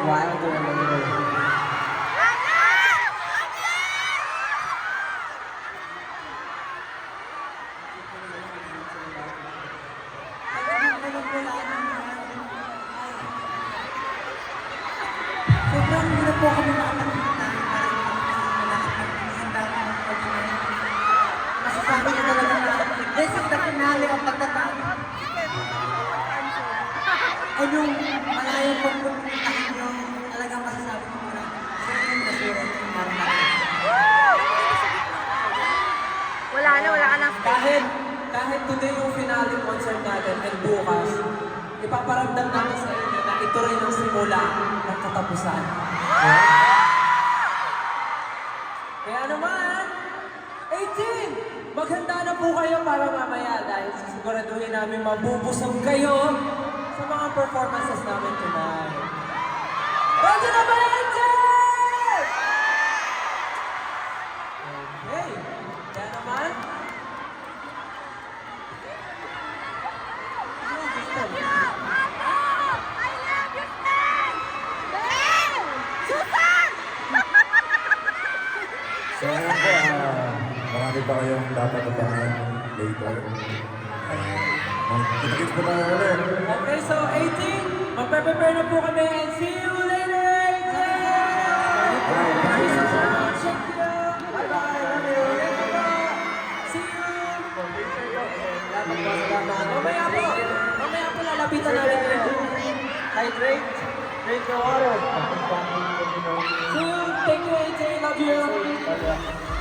wilder later. Sobrang hirap po kami nakapagpunta. Masasabi ko talaga na this is the finale of pagtatalo. And yung malayong pagpuntahan yung talagang masasabi ko na second na surat yung marami. Wala ka na. Kahit today yung finale concert natin and bukas, ipaparamdam natin sa inyo na ito rin ang simula ng katapusan. Kaya naman, 18! Maghanda na po kayo para mamaya dahil sisiguraduhin namin mabubusog kayo sa mga performances namin tonight. Ready na ba, 18? Okay. Kaya naman, So ayun po, marami pa kayong dapat abangan later. Kita-kits po tayo ulit. okay, so 18, magpe-prepare na po kami and see you later, 18! Thank you so much. Thank you. Bye-bye. Love you. Thank you po. See you. Mamaya po lalapitan namin kayo. Hydrate. Drink the water. See you. Thank you, 18. Love you.